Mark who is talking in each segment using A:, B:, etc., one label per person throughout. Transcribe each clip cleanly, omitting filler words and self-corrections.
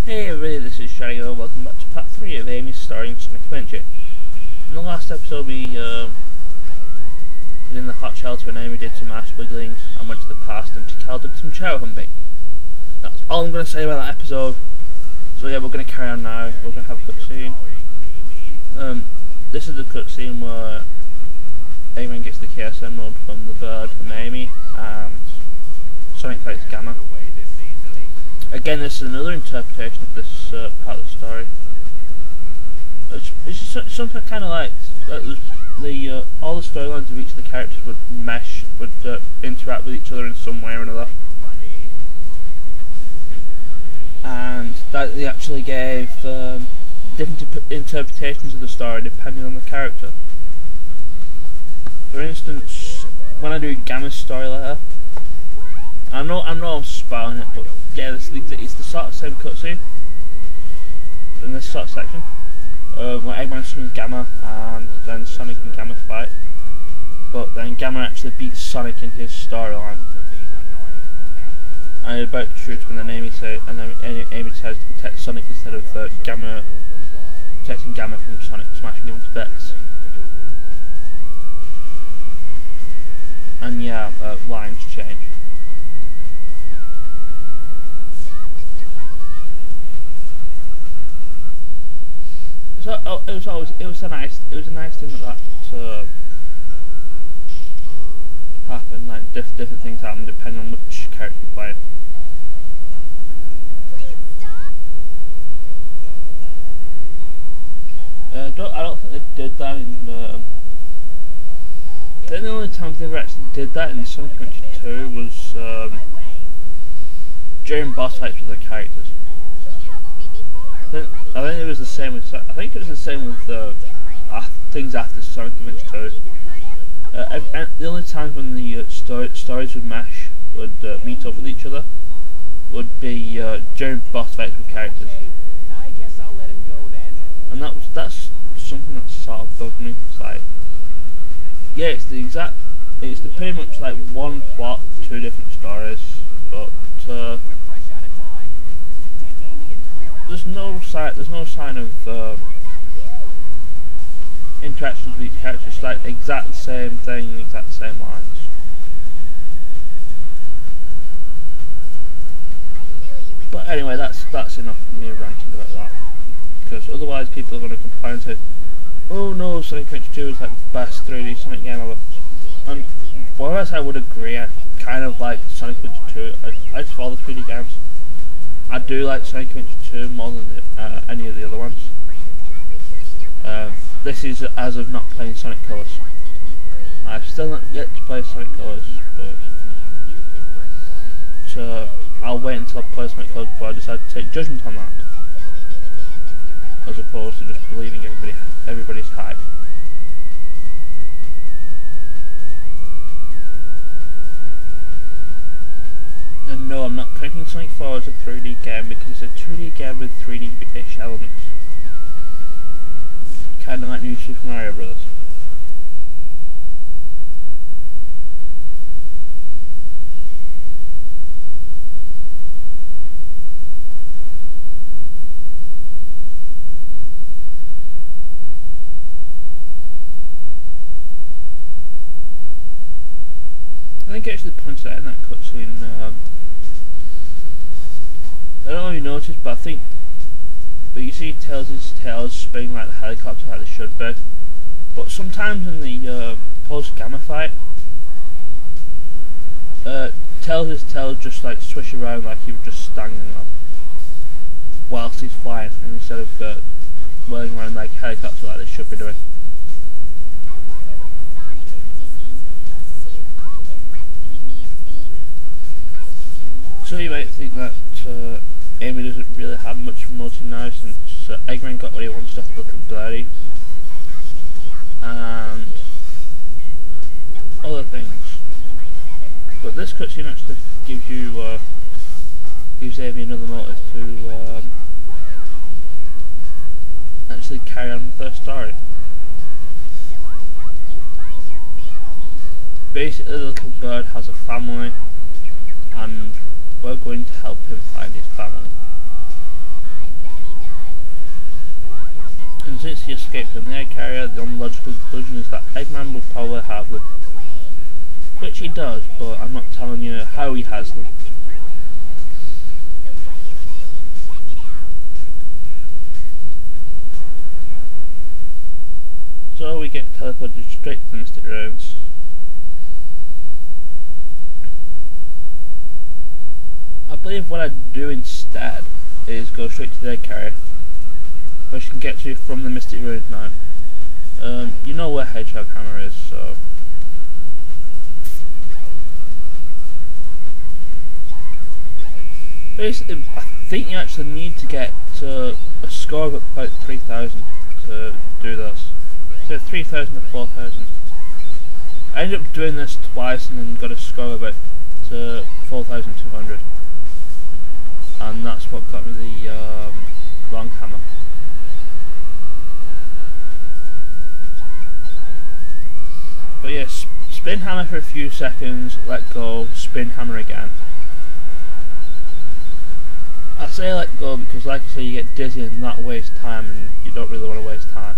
A: Hey everybody, this is Shaggy. Welcome back to part 3 of Amy's story in Sonic Adventure. In the last episode we were in the hot shelter and Amy did some ass wigglings and went to the past and Tikal did some chow humping. That's all I'm going to say about that episode. So yeah, we're going to carry on now. We're going to have a cutscene. This is the cutscene where Amy gets the Chaos Emerald from the bird from Amy and Sonic fights Gamma. Again, this is another interpretation of this part of the story. It's just something kind of like all the storylines of each of the characters would mesh, would interact with each other in some way or another, and that they actually gave different interpretations of the story depending on the character. For instance, when I do Gamma's story later, I know I'm spoiling it, but yeah, it's the sort of same cutscene in this sort of section. When Eggman swings Gamma and then Sonic and Gamma fight, but then Gamma actually beats Sonic in his storyline. And he's about to shoot him, and then Amy decides to protect Sonic instead of Gamma protecting Gamma from Sonic smashing him to bits. And yeah, lines change. So it was a nice thing that happened. Like different things happen depending on which character you're playing. I don't think they did that in. I think the only times they ever actually did that in Sonic Adventure 2 was during boss fights with the characters. I think it was the same with. I think it was the same with things after Sonic Adventure 2. The only times when the stories would mesh, would meet up with each other, would be during boss fights with characters. And that's something that sort of bugged me. It's like, yeah, it's the pretty much like one plot, two different stories, but there's no sign of interactions with each character. It's like exact same thing, exact same lines. But anyway, that's enough of me ranting about that, because otherwise people are going to complain and say, "Oh no, Sonic Adventure 2 is like the best 3D Sonic game ever." And whereas I would agree, I kind of like Sonic Adventure 2. I just follow the 3D games. I do like Sonic Adventure 2 more than any of the other ones. This is as of not playing Sonic Colors. I've still not yet to play Sonic Colors, but I'll wait until I play Sonic Colors before I decide to take judgment on that, as opposed to just believing everybody's hype. And no, I'm not counting Sonic 4 as a 3D game because it's a 2D game with 3D-ish elements. Kinda like New Super Mario Bros. I think I actually punched out in that cutscene. I don't know if you noticed, but you see Tails' tails spinning like the helicopter, like they should be. But sometimes in the post-Gamma fight, Tails' tails just like swish around like he was just standing up whilst he's flying, and instead of whirling around like a helicopter like they should be doing. So you might think that Amy doesn't really have much promotion now since Eggman got what he wants off Little Birdie and other things. But this cutscene actually gives Amy another motive to actually carry on with their story. Basically, the little bird has a family, and we're going to help him find his family. and since he escaped from the egg carrier, the only logical conclusion is that Eggman will probably have them. Which he does, but I'm not telling you how he has them. So we get teleported straight to the Mystic Ruins. I believe what I'd do instead is go straight to the egg carrier, which you can get to from the Mystic Ruins now. You know where Hedgehog Hammer is, so... Basically, I think you actually need to get a score of about 3,000 to do this. So 3,000 to 4,000. I ended up doing this twice and then got a score of about 4,200. And that's what got me the long hammer. But yes, spin hammer for a few seconds, let go, spin hammer again. I say let go because, like I say, you get dizzy and that wastes time, and you don't really want to waste time.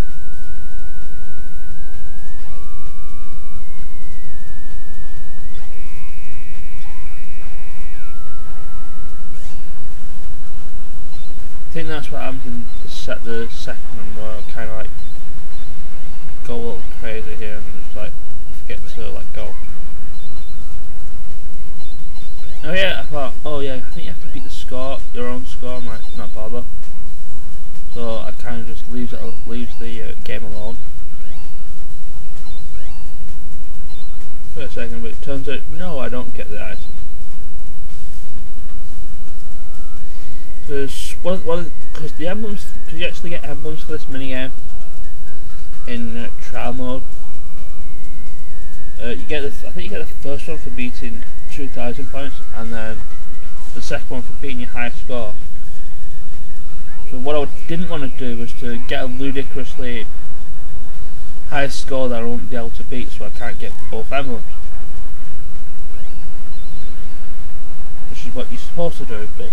A: I think that's what happens in the second one, where I kind of like go a little crazy here and just like forget to let go. Oh yeah, I thought, oh yeah, I think you have to beat the score, your own score, and like not bother. So I kind of just leaves the game alone for a second, but it turns out no, I don't get the item. Because the emblems, because you actually get emblems for this minigame in trial mode. I think you get the first one for beating 2,000 points, and then the second one for beating your highest score. So what I didn't want to do was to get a ludicrously high score that I won't be able to beat, so I can't get both emblems. Which is what you're supposed to do, but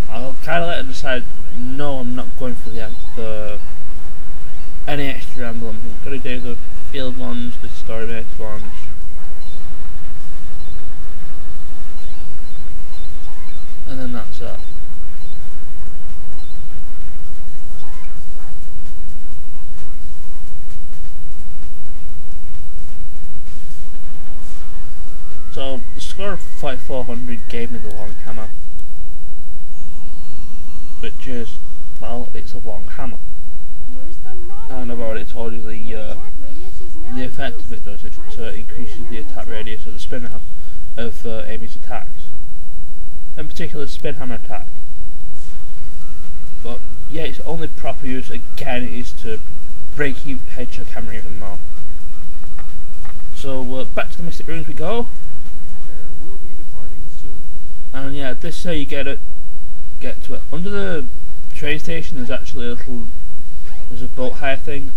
A: I'll kind of let her decide, no, I'm not going for any extra emblems. I'm going to do the field ones, the story-based ones. And then that's it. So the score of 400 gave me the long hammer, which is, well, it's a long hammer. And I've already told you the effect of it does. It increases the attack radius of the spin hammer of Amy's attacks, in particular the spin hammer attack. But yeah, its only proper use again is to break Hedgehog Hammer even more. So back to the Mystic Ruins we go.
B: We'll be departing soon.
A: And yeah, this is how you get to it. Under the train station there's actually there's a boat hire thing,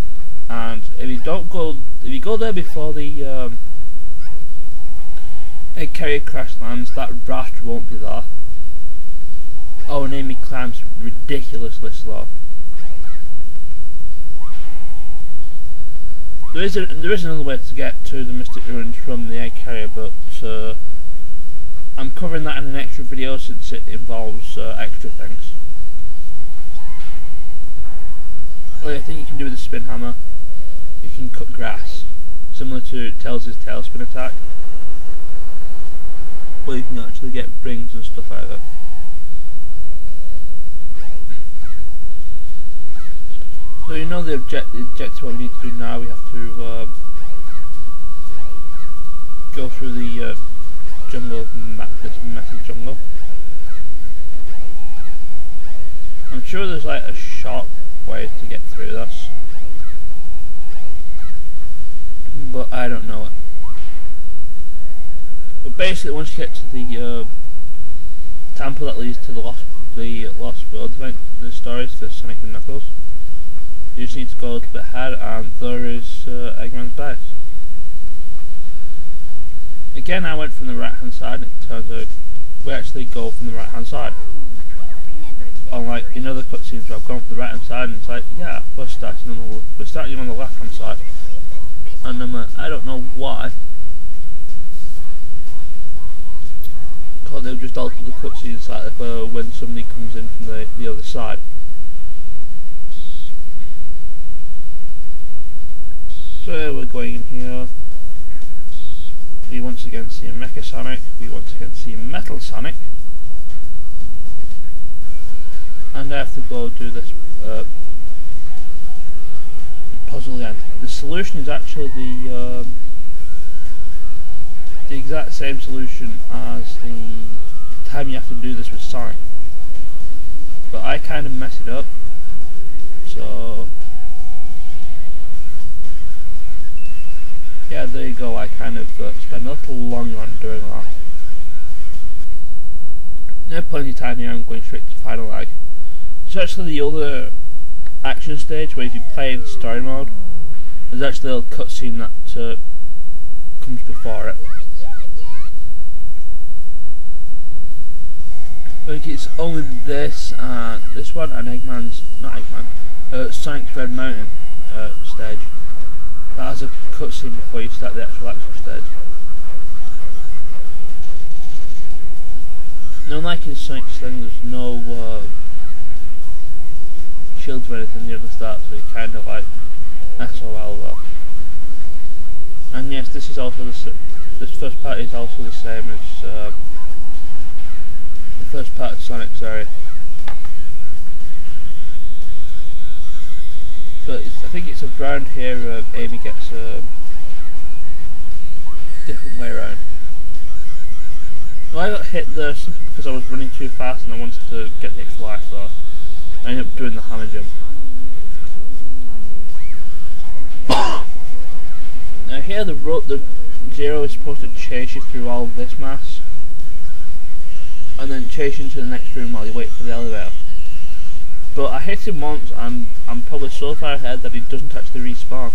A: and if you go there before the egg carrier crash lands, that raft won't be there. Oh, and Amy climbs ridiculously slow. There is another way to get to the Mystic Ruins from the egg carrier, but I'm covering that in an extra video since it involves extra things. Oh yeah, I think you can do with the spin hammer. You can cut grass, similar to Tails' tailspin attack. Well, you can actually get rings and stuff out of it. So you know the objective what we need to do now. We have to go through the jungle, this messy jungle. I'm sure there's like a short way to get through this, but I don't know it. But basically, once you get to the temple that leads to the Lost World event, the stories for Sonic and Knuckles, you just need to go a little bit ahead, and there is Eggman's base. Again, I went from the right hand side, and it turns out we actually go from the right hand side. unlike in other cutscenes where I've gone for the right hand side and it's like, yeah, we're starting on the left hand side, and I'm like, I don't know why. Because they'll just alter the cutscene slightly for when somebody comes in from the other side. So we're going in here. We once again see a Mecha Sonic. We once again see Metal Sonic. And I have to go do this puzzle again. The solution is actually the exact same solution as the time you have to do this with Sonic. But I kind of messed it up. So yeah, there you go. I kind of spent a little longer on doing that. There's plenty of time here. I'm going straight to final lag. So actually the other action stage, where if you play in story mode, there's actually a little cutscene that comes before it. I think it's only this one and Sonic's Red Mountain stage that has a cutscene before you start the actual action stage. Now, unlike in Sonic's thing, there's no shields or anything near the start, so you kind of like SOL though. And yes, this is also this first part is also the same as the first part of Sonic, sorry. But I think it's around here Amy gets a different way around. Well, I got hit there simply because I was running too fast and I wanted to get the extra life, so I ended up doing the hammer jump. Now here the Zero is supposed to chase you through all of this mass and then chase you into the next room while you wait for the elevator. But I hit him once and I'm probably so far ahead that he doesn't actually respawn.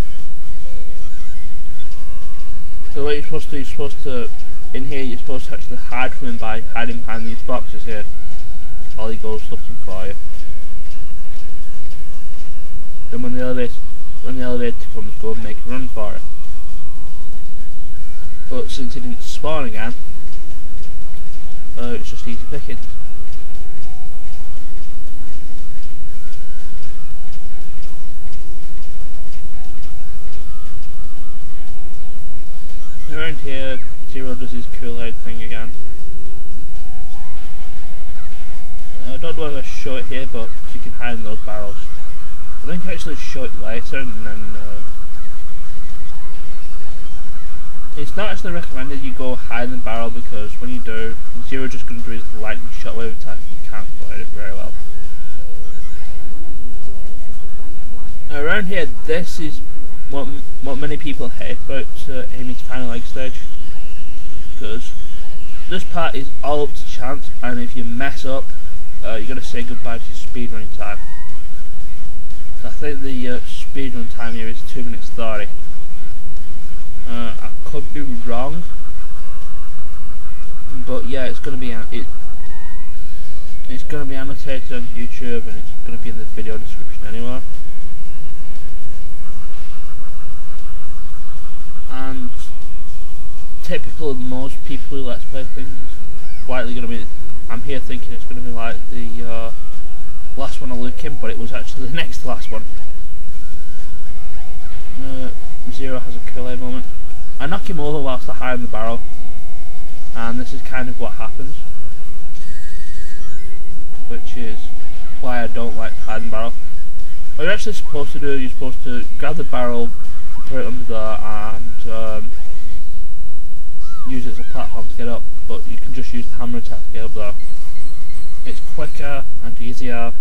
A: So what you're supposed to, in here you're supposed to actually hide from him by hiding behind these boxes here while he goes looking for you. Then when the elevator comes, go and make a run for it. But since he didn't spawn again, it's just easy picking. Around here, Zero does his Kool-Aid thing again. I don't know if I show it here, but you can hide in those barrels. I think I actually show it later, and then it's not actually recommended you go hide in the barrel, because when you do, Zero just going to do his lightning shockwave attack and you can't avoid it very well. Around here, this is what many people hate about Amy's final leg stage, because this part is all up to chance, and if you mess up, you're going to say goodbye to your speedrunning time. So I think the speedrun time here is 2 minutes 30. I could be wrong, but yeah, it's going to be it's going to be annotated on YouTube, and it's going to be in the video description anyway. And typical of most people who let's play things, it's likely going to be, I'm here thinking it's going to be like the last one I look in, but it was actually the next last one. Zero has a Kool-Aid moment. I knock him over whilst I hide in the barrel, and this is kind of what happens, which is why I don't like to hide in the barrel. What you're actually supposed to do, you're supposed to grab the barrel, put it under there, and use it as a platform to get up, but you can just use the hammer attack to get up there. It's quicker and easier.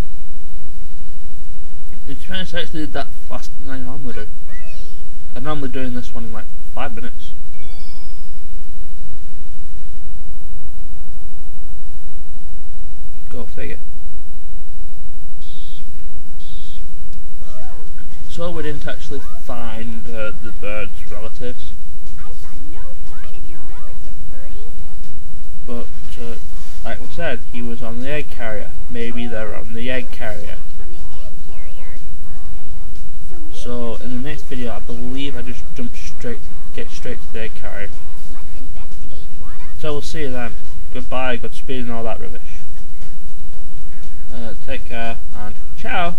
A: It's actually that faster than I normally do. I'm normally doing this one in like 5 minutes. Go figure. So we didn't actually find the bird's relatives.
C: I saw no sign of your relatives, Birdie.
A: But like we said, he was on the egg carrier. maybe they're on the egg carrier.
C: From the egg carrier.
A: So in the next video, I believe I just get straight to the egg carrier.
C: Let's investigate, wanna?
A: So we'll see you then. Goodbye, Godspeed and all that rubbish. Take care and ciao.